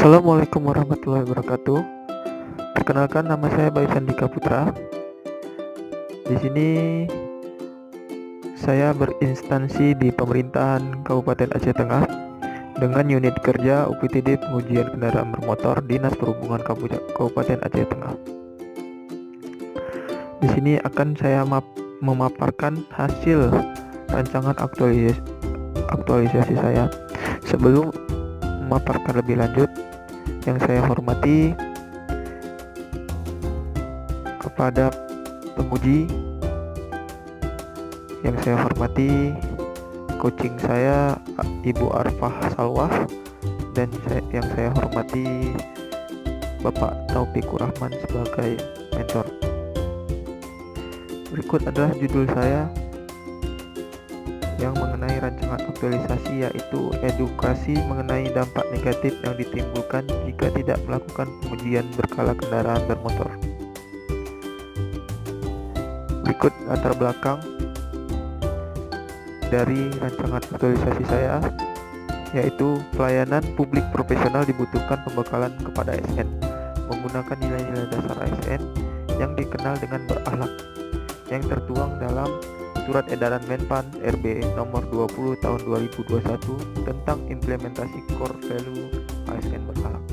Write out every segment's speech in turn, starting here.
Assalamualaikum warahmatullahi wabarakatuh. Perkenalkan, nama saya Bayu Sandika Putra. Di sini saya berinstansi di pemerintahan Kabupaten Aceh Tengah dengan unit kerja UPTD Pengujian Kendaraan Bermotor Dinas Perhubungan Kabupaten Aceh Tengah. Di sini akan saya memaparkan hasil rancangan aktualisasi saya. Sebelum memaparkan lebih lanjut, yang saya hormati kepada penguji, yang saya hormati coaching saya Ibu Arfah Salwah, dan yang saya hormati Bapak Taufikur Rahman sebagai mentor. Berikut adalah judul saya yang mengenai rancangan aktualisasi, yaitu edukasi mengenai dampak negatif yang ditimbulkan jika tidak melakukan pengujian berkala kendaraan bermotor. Berikut latar belakang dari rancangan aktualisasi saya, yaitu pelayanan publik profesional dibutuhkan pembekalan kepada ASN menggunakan nilai-nilai dasar ASN yang dikenal dengan berakhlak, yang tertuang dalam Surat Edaran Menpan RB nomor 20 tahun 2021 tentang implementasi core value ASN berakhlak.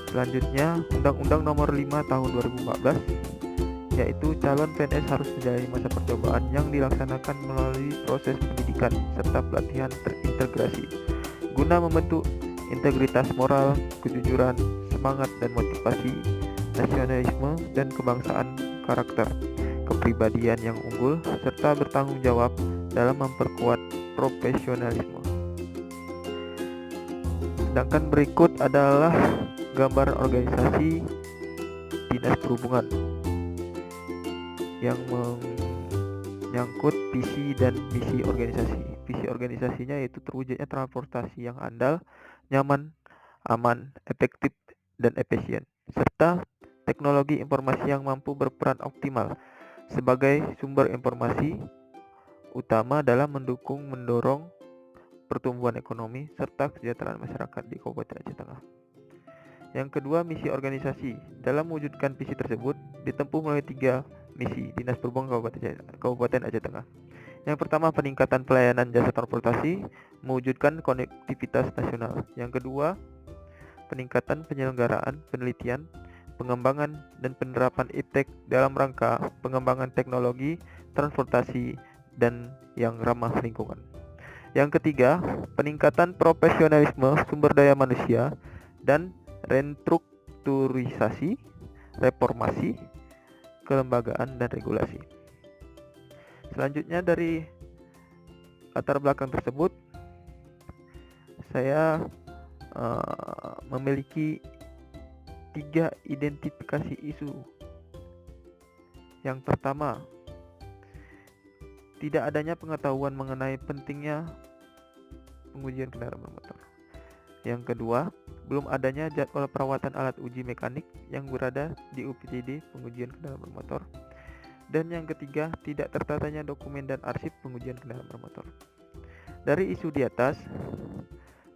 Selanjutnya, Undang-Undang nomor 5 tahun 2014, yaitu calon PNS harus menjalani masa percobaan yang dilaksanakan melalui proses pendidikan serta pelatihan terintegrasi guna membentuk integritas moral, kejujuran, semangat dan motivasi, nasionalisme dan kebangsaan, karakter kepribadian yang unggul, serta bertanggung jawab dalam memperkuat profesionalisme. Sedangkan berikut adalah gambaran organisasi Dinas Perhubungan yang menyangkut visi dan misi organisasi. Visi organisasinya yaitu terwujudnya transportasi yang andal, nyaman, aman, efektif, dan efisien, serta teknologi informasi yang mampu berperan optimal sebagai sumber informasi utama dalam mendorong pertumbuhan ekonomi serta kesejahteraan masyarakat di Kabupaten Aceh Tengah. Yang kedua, misi organisasi. Dalam mewujudkan visi tersebut ditempuh melalui 3 misi Dinas Perhubungan Kabupaten Aceh Tengah. Yang pertama, peningkatan pelayanan jasa transportasi, mewujudkan konektivitas nasional. Yang kedua, peningkatan penyelenggaraan penelitian, pengembangan dan penerapan iptek dalam rangka pengembangan teknologi transportasi dan yang ramah lingkungan. Yang ketiga, peningkatan profesionalisme sumber daya manusia dan restrukturisasi, reformasi, kelembagaan dan regulasi. Selanjutnya, dari latar belakang tersebut, saya memiliki 3 identifikasi isu. Yang pertama, tidak adanya pengetahuan mengenai pentingnya pengujian kendaraan bermotor. Yang kedua, belum adanya jadwal perawatan alat uji mekanik yang berada di UPTD pengujian kendaraan bermotor. Dan yang ketiga, tidak tertatanya dokumen dan arsip pengujian kendaraan bermotor. Dari isu di atas,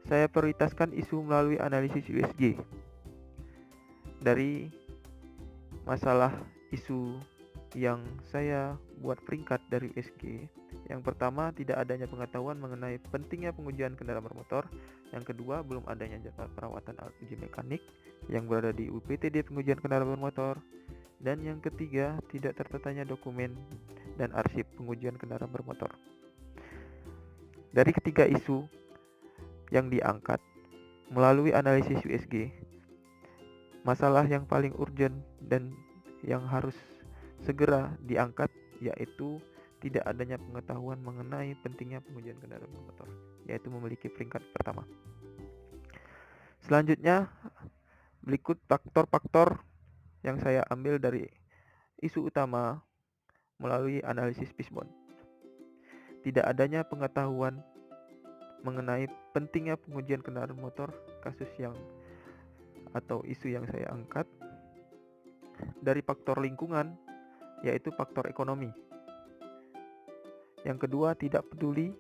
saya prioritaskan isu melalui analisis USG. Dari masalah isu yang saya buat peringkat dari USG, yang pertama, tidak adanya pengetahuan mengenai pentingnya pengujian kendaraan bermotor. Yang kedua, belum adanya jadwal perawatan alat uji mekanik yang berada di UPTD pengujian kendaraan bermotor. Dan yang ketiga, tidak tertatanya dokumen dan arsip pengujian kendaraan bermotor. Dari ketiga isu yang diangkat melalui analisis USG, masalah yang paling urgent dan yang harus segera diangkat yaitu tidak adanya pengetahuan mengenai pentingnya pengujian kendaraan bermotor, yaitu memiliki peringkat pertama. Selanjutnya, berikut faktor-faktor yang saya ambil dari isu utama melalui analisis Fishbone. Tidak adanya pengetahuan mengenai pentingnya pengujian kendaraan motor, kasus yang atau isu yang saya angkat. Dari faktor lingkungan, yaitu faktor ekonomi. Yang kedua, tidak peduli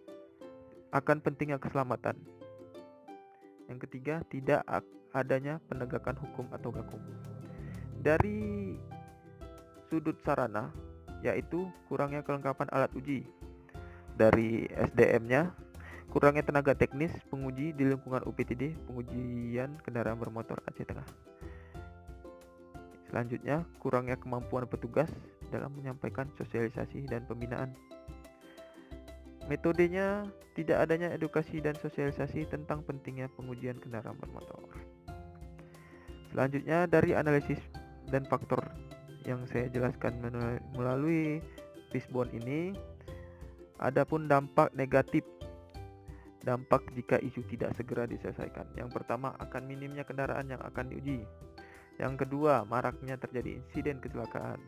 akan pentingnya keselamatan. Yang ketiga, tidak adanya penegakan hukum atau gakum. Dari sudut sarana, yaitu kurangnya kelengkapan alat uji. Dari SDM-nya, kurangnya tenaga teknis penguji di lingkungan UPTD pengujian kendaraan bermotor Aceh Tengah. Selanjutnya, kurangnya kemampuan petugas dalam menyampaikan sosialisasi dan pembinaan. Metodenya, tidak adanya edukasi dan sosialisasi tentang pentingnya pengujian kendaraan bermotor. Selanjutnya, dari analisis dan faktor yang saya jelaskan melalui fishbone ini, adapun dampak negatif, dampak jika isu tidak segera diselesaikan. Yang pertama, akan minimnya kendaraan yang akan diuji. Yang kedua, maraknya terjadi insiden kecelakaan.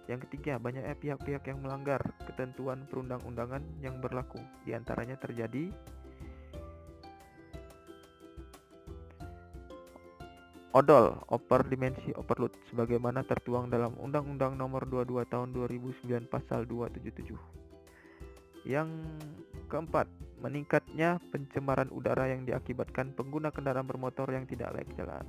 Yang ketiga, banyaknya pihak-pihak yang melanggar ketentuan perundang-undangan yang berlaku. Di antaranya terjadi odol, overdimensi, overload, sebagaimana tertuang dalam Undang-Undang Nomor 22 Tahun 2009 Pasal 277. Yang keempat, meningkatnya pencemaran udara yang diakibatkan pengguna kendaraan bermotor yang tidak layak jalan.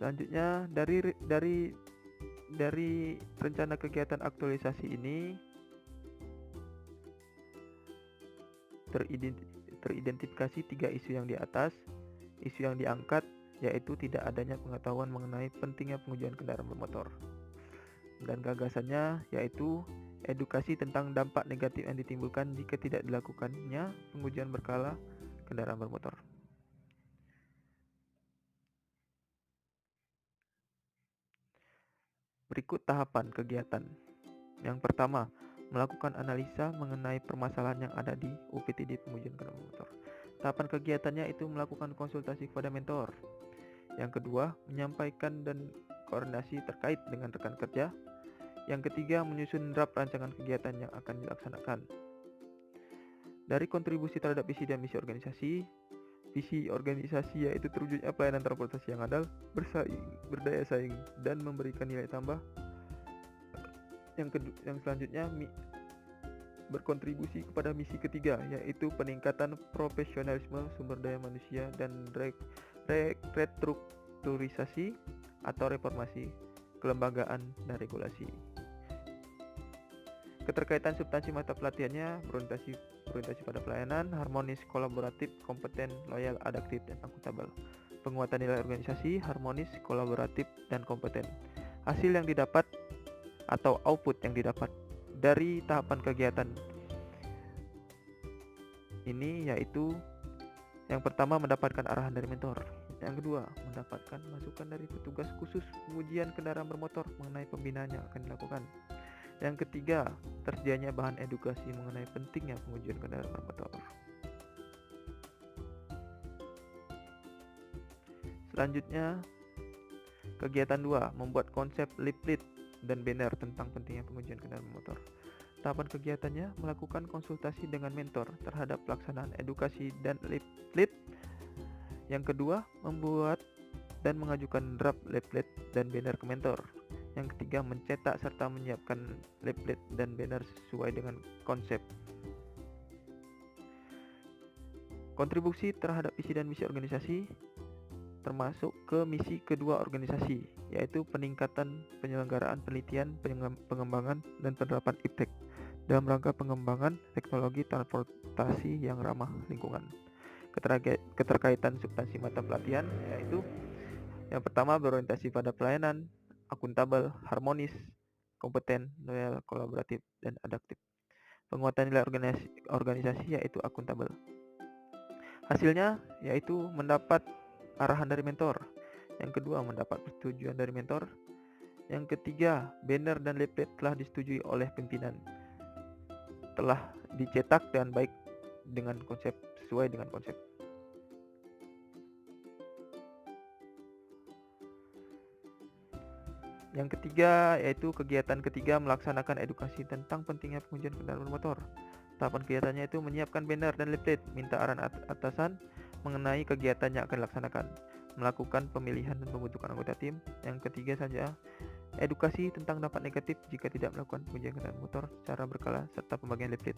Selanjutnya, dari rencana kegiatan aktualisasi ini teridentifikasi 3 isu yang di atas. Isu yang diangkat yaitu tidak adanya pengetahuan mengenai pentingnya pengujian kendaraan bermotor. Dan gagasannya yaitu edukasi tentang dampak negatif yang ditimbulkan jika tidak dilakukannya pengujian berkala kendaraan bermotor. Berikut tahapan kegiatan. Yang pertama, melakukan analisa mengenai permasalahan yang ada di UPTD pengujian kendaraan bermotor. Tahapan kegiatannya itu melakukan konsultasi kepada mentor. Yang kedua, menyampaikan dan koordinasi terkait dengan rekan kerja. Yang ketiga, menyusun draft rancangan kegiatan yang akan dilaksanakan. Dari kontribusi terhadap visi dan misi organisasi, visi organisasi yaitu terwujudnya pelayanan transportasi yang andal, bersaing, berdaya saing, dan memberikan nilai tambah. Yang selanjutnya berkontribusi kepada misi ketiga, yaitu peningkatan profesionalisme sumber daya manusia dan restrukturisasi atau reformasi kelembagaan dan regulasi. Keterkaitan substansi mata pelatihannya berorientasi pada pelayanan, harmonis, kolaboratif, kompeten, loyal, adaptif, dan akuntabel. Penguatan nilai organisasi, harmonis, kolaboratif, dan kompeten. Hasil yang didapat atau output yang didapat dari tahapan kegiatan ini yaitu yang pertama, mendapatkan arahan dari mentor. Yang kedua, mendapatkan masukan dari petugas khusus pengujian kendaraan bermotor mengenai pembinaan yang akan dilakukan. Yang ketiga, tersedianya bahan edukasi mengenai pentingnya pengujian kendaraan bermotor. Selanjutnya, kegiatan 2, membuat konsep leaflet dan banner tentang pentingnya pengujian kendaraan bermotor. Tahapan kegiatannya melakukan konsultasi dengan mentor terhadap pelaksanaan edukasi dan leaflet. Yang kedua, membuat dan mengajukan draft leaflet dan banner ke mentor. Yang ketiga, mencetak serta menyiapkan leaflet dan banner sesuai dengan konsep. Kontribusi terhadap visi dan misi organisasi termasuk ke misi kedua organisasi, yaitu peningkatan penyelenggaraan penelitian, pengembangan, dan penerapan iptek dalam rangka pengembangan teknologi transportasi yang ramah lingkungan. Keterkaitan substansi mata pelatihan yaitu yang pertama, berorientasi pada pelayanan, akuntabel, harmonis, kompeten, loyal, kolaboratif, dan adaptif. Penguatan nilai organisasi yaitu akuntabel. Hasilnya yaitu mendapat arahan dari mentor. Yang kedua, mendapat persetujuan dari mentor. Yang ketiga, banner dan leaflet telah disetujui oleh pimpinan, telah dicetak dengan baik dengan konsep, sesuai dengan konsep. Yang ketiga yaitu kegiatan ketiga, melaksanakan edukasi tentang pentingnya pengujian kendaraan bermotor. Tahapan kegiatannya itu menyiapkan banner dan leaflet, minta arahan atasan mengenai kegiatan yang akan dilaksanakan, melakukan pemilihan dan pembentukan anggota tim. Yang ketiga saja edukasi tentang dampak negatif jika tidak melakukan pengujian kendaraan motor secara berkala, serta pembagian leaflet.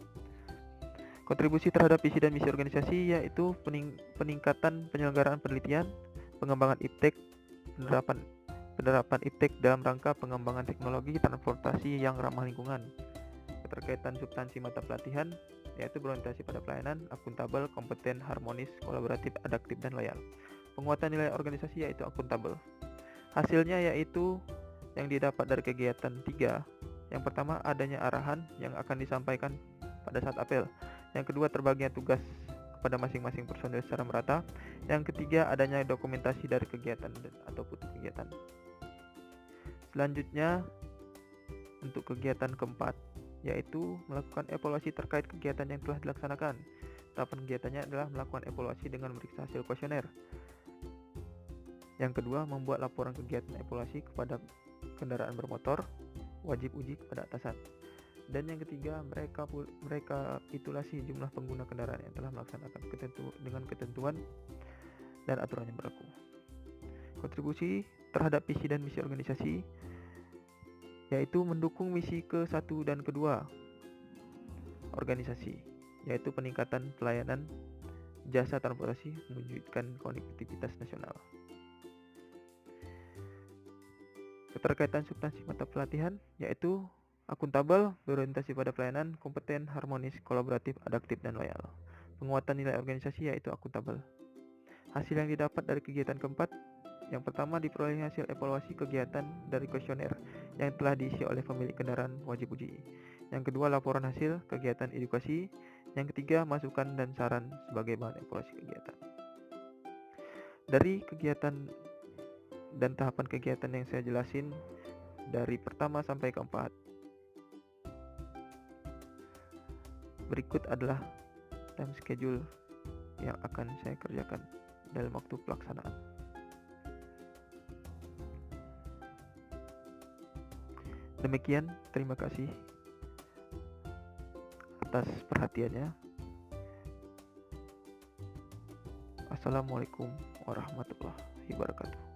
Kontribusi terhadap visi dan misi organisasi yaitu peningkatan penyelenggaraan penelitian, pengembangan iptek, penerapan iptek dalam rangka pengembangan teknologi transportasi yang ramah lingkungan. Keterkaitan substansi mata pelatihan yaitu berorientasi pada pelayanan, akuntabel, kompeten, harmonis, kolaboratif, adaptif, dan loyal. Penguatan nilai organisasi yaitu akuntabel. Hasilnya yaitu yang didapat dari kegiatan 3. Yang pertama, adanya arahan yang akan disampaikan pada saat apel. Yang kedua, terbaginya tugas kepada masing-masing personil secara merata. Yang ketiga, adanya dokumentasi dari kegiatan atau putus kegiatan. Selanjutnya, untuk kegiatan keempat, yaitu melakukan evaluasi terkait kegiatan yang telah dilaksanakan. Tahapan kegiatannya adalah melakukan evaluasi dengan memeriksa hasil kuesioner. Yang kedua, membuat laporan kegiatan evaluasi kepada kendaraan bermotor, wajib uji kepada atasan. Dan yang ketiga, mereka rekapitulasi jumlah pengguna kendaraan yang telah melaksanakan dengan ketentuan dan aturan yang berlaku. Kontribusi terhadap visi dan misi organisasi yaitu mendukung misi ke-1 dan ke-2 organisasi, yaitu peningkatan pelayanan jasa transportasi mewujudkan konektivitas nasional. Keterkaitan substansi mata pelatihan yaitu akuntabel, berorientasi pada pelayanan, kompeten, harmonis, kolaboratif, adaptif, dan loyal. Penguatan nilai organisasi yaitu akuntabel. Hasil yang didapat dari kegiatan keempat, yang pertama, diperoleh hasil evaluasi kegiatan dari kuesioner yang telah diisi oleh pemilik kendaraan wajib uji. Yang kedua, laporan hasil kegiatan edukasi. Yang ketiga, masukan dan saran sebagai bahan evaluasi kegiatan. Dari kegiatan dan tahapan kegiatan yang saya jelasin dari pertama sampai keempat, berikut adalah time schedule yang akan saya kerjakan dalam waktu pelaksanaan. Demikian, terima kasih atas perhatiannya. Assalamualaikum warahmatullahi wabarakatuh.